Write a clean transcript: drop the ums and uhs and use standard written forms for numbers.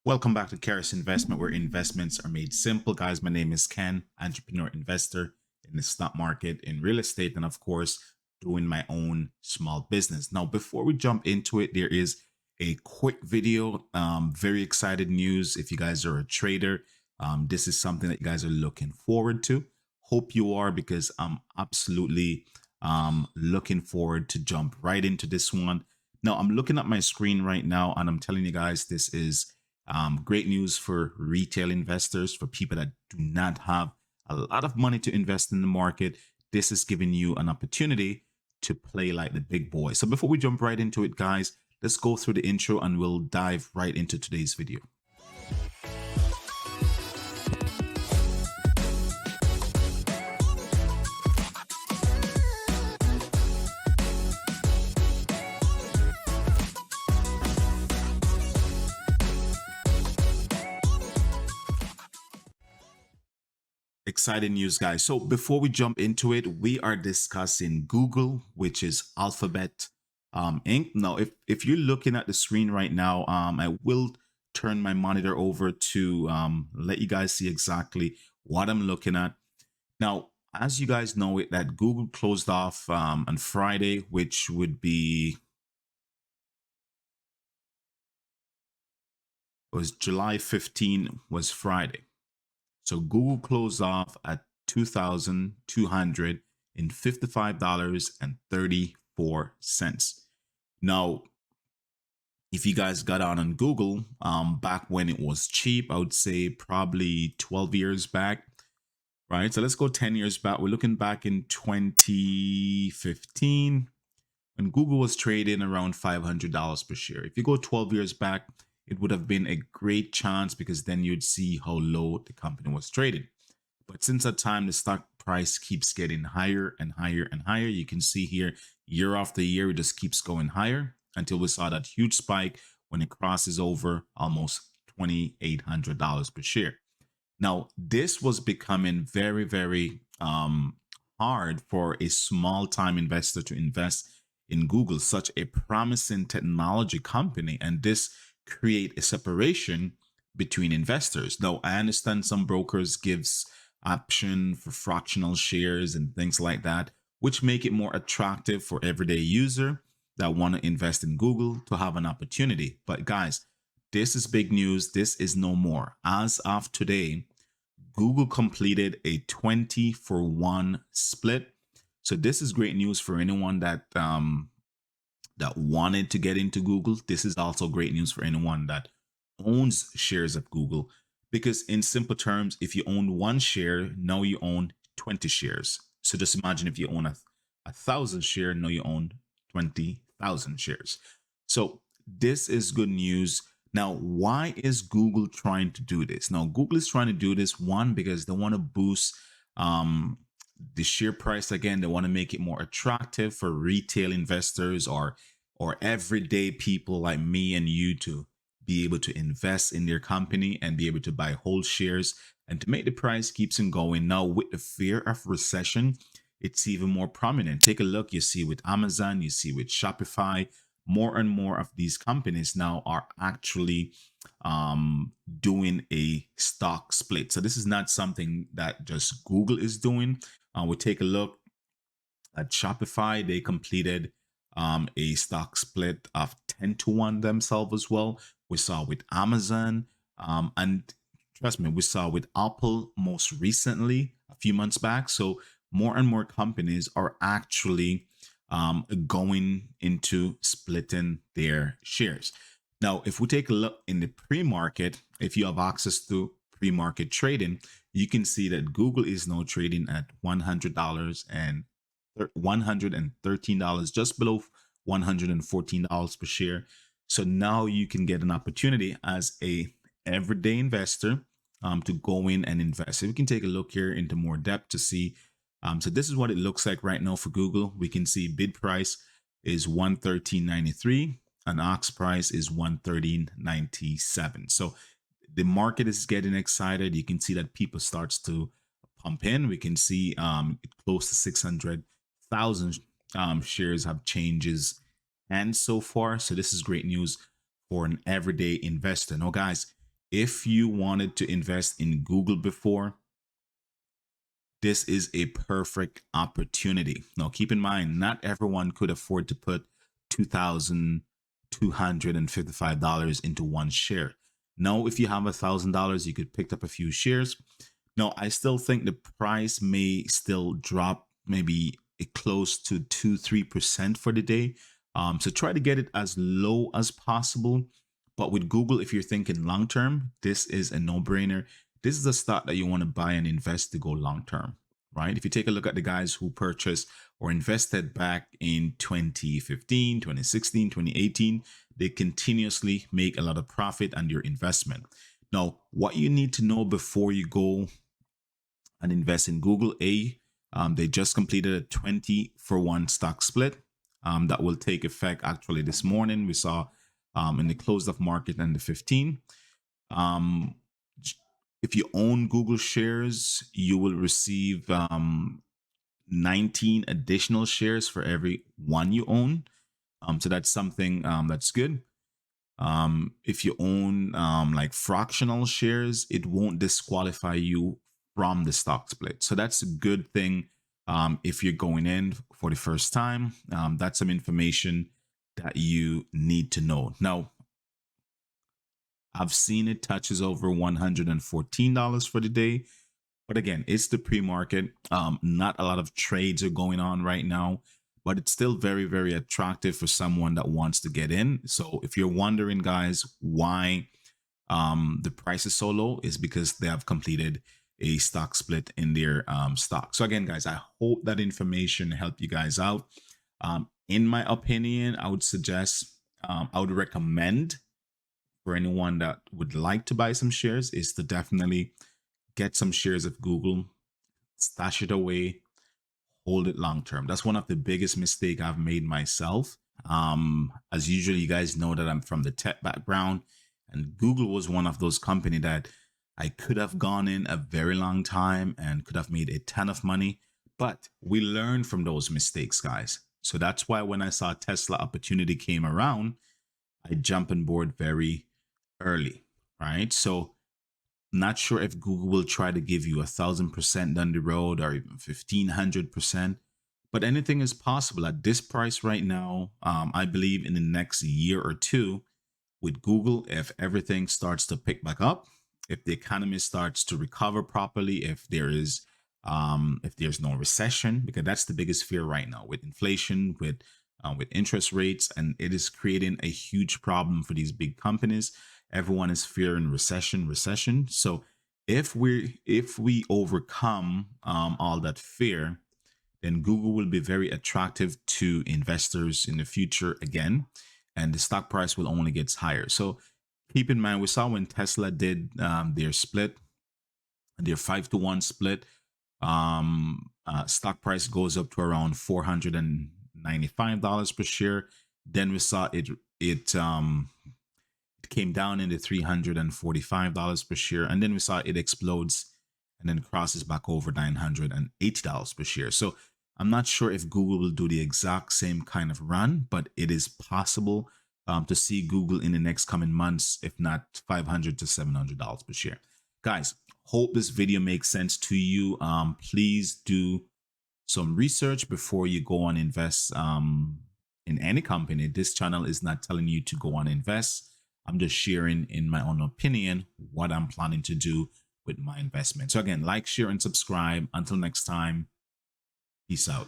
Welcome back to Karis Investment, where investments are made simple. Guys, my name is Ken, entrepreneur investor in the stock market, in real estate, and of course, doing my own small business. Now, before we jump into it, there is a quick video. Very excited news. If you guys are a trader, this is something that you guys are looking forward to. Hope you are, because I'm absolutely looking forward to jump right into this one. Now, I'm looking at my screen right now, and I'm telling you guys, this is great news for retail investors, for people that do not have a lot of money to invest in the market. This is giving you an opportunity to play like the big boy. So before we jump right into it, guys, let's go through the intro and we'll dive right into today's video. Exciting news, guys. So before we jump into it, we are discussing Google, which is Alphabet Inc. Now, if you're looking at the screen right now, I will turn my monitor over to let you guys see exactly what I'm looking at. Now, as you guys know it, that Google closed off on Friday, which would be, was July 15 was Friday. So Google closed off at $2,255.34. Now, if you guys got on Google back when it was cheap, I would say probably 12 years back, right? So let's go 10 years back. We're looking back in 2015 when Google was trading around $500 per share. If you go 12 years back, it would have been a great chance, because then you'd see how low the company was trading. But since that time, the stock price keeps getting higher and higher and higher. You can see here, year after year, it just keeps going higher until we saw that huge spike when it crosses over almost $2,800 per share. Now, this was becoming very, very hard for a small time investor to invest in Google, such a promising technology company, and this create a separation between investors. Now, I understand some brokers gives option for fractional shares and things like that, which make it more attractive for everyday user that want to invest in Google to have an opportunity. But guys, this is big news. This is no more. As of today, Google completed a 20-for-1 split. So this is great news for anyone that wanted to get into Google. This is also great news for anyone that owns shares of Google, because in simple terms, if you own one share, now you own 20 shares. So just imagine if you own a 1,000 share, now you own 20,000 shares. So this is good news. Now, why is Google trying to do this? Now, Google is trying to do this, one, because they want to boost the share price. Again, they want to make it more attractive for retail investors or everyday people like me and you to be able to invest in their company and be able to buy whole shares and to make the price keeps on going. Now, with the fear of recession, it's even more prominent. Take a look. You see with Amazon, you see with Shopify, more and more of these companies now are actually doing a stock split. So this is not something that just Google is doing. We'll take a look at Shopify. They completed a stock split of 10-to-1 themselves as well. We saw with Amazon, and trust me, we saw with Apple most recently a few months back. So more and more companies are actually going into splitting their shares. Now, if we take a look in the pre-market, if you have access to pre-market trading, you can see that Google is now trading at $100 and $113, just below $114 per share. So now you can get an opportunity as a everyday investor to go in and invest. So we can take a look here into more depth to see. So this is what it looks like right now for Google. We can see bid price is $113.93 and ask price is $113.97. So the market is getting excited. You can see that people starts to pump in. We can see close to 600,000 shares have changes and so far. So this is great news for an everyday investor. Now, guys, if you wanted to invest in Google before, this is a perfect opportunity. Now, keep in mind, not everyone could afford to put $2,255 into one share. Now, if you have $1,000, you could pick up a few shares. Now, I still think the price may still drop maybe close to 2-3% for the day. So try to get it as low as possible. But with Google, if you're thinking long term, this is a no-brainer. This is a stock that you want to buy and invest to go long term, right? If you take a look at the guys who purchased or invested back in 2015, 2016, 2018, they continuously make a lot of profit on your investment. Now, what you need to know before you go and invest in Google, they just completed a 20-for-1 stock split that will take effect actually this morning. We saw in the close of market and the 15. If you own Google shares, you will receive 19 additional shares for every one you own. So that's something that's good. If you own like fractional shares, it won't disqualify you from the stock split. So that's a good thing. If you're going in for the first time, that's some information that you need to know. Now, I've seen it touches over $114 for the day. But again, it's the pre-market. Not a lot of trades are going on right now, but it's still very, very attractive for someone that wants to get in. So if you're wondering, guys, why the price is so low, is because they have completed a stock split in their stock. So again, guys, I hope that information helped you guys out. In my opinion, I would suggest, I would recommend for anyone that would like to buy some shares is to definitely get some shares of Google, stash it away, hold it long term. That's one of the biggest mistakes I've made myself. As usual, you guys know that I'm from the tech background, and Google was one of those companies that I could have gone in a very long time and could have made a ton of money, but we learned from those mistakes, guys. So that's why when I saw Tesla opportunity came around, I jumped on board very early, right? So not sure if Google will try to give you 1,000% down the road or even 1,500%, but anything is possible at this price right now. I believe in the next year or two with Google, if everything starts to pick back up, if the economy starts to recover properly, if there's no recession, because that's the biggest fear right now with inflation, with interest rates, and it is creating a huge problem for these big companies. Everyone is fearing recession. So if we overcome all that fear, then Google will be very attractive to investors in the future again, and the stock price will only get higher. So keep in mind, we saw when Tesla did their split, their 5-to-1 split, stock price goes up to around $495 per share. Then we saw it came down into $345 per share, and then we saw it explodes and then crosses back over $980 per share. So I'm not sure if Google will do the exact same kind of run, but it is possible to see Google in the next coming months, if not $500 to $700 per share. Guys, hope this video makes sense to you. Please do some research before you go on invest in any company. This channel is not telling you to go on invest. I'm just sharing in my own opinion what I'm planning to do with my investment. So again, like, share, and subscribe. Until next time, peace out.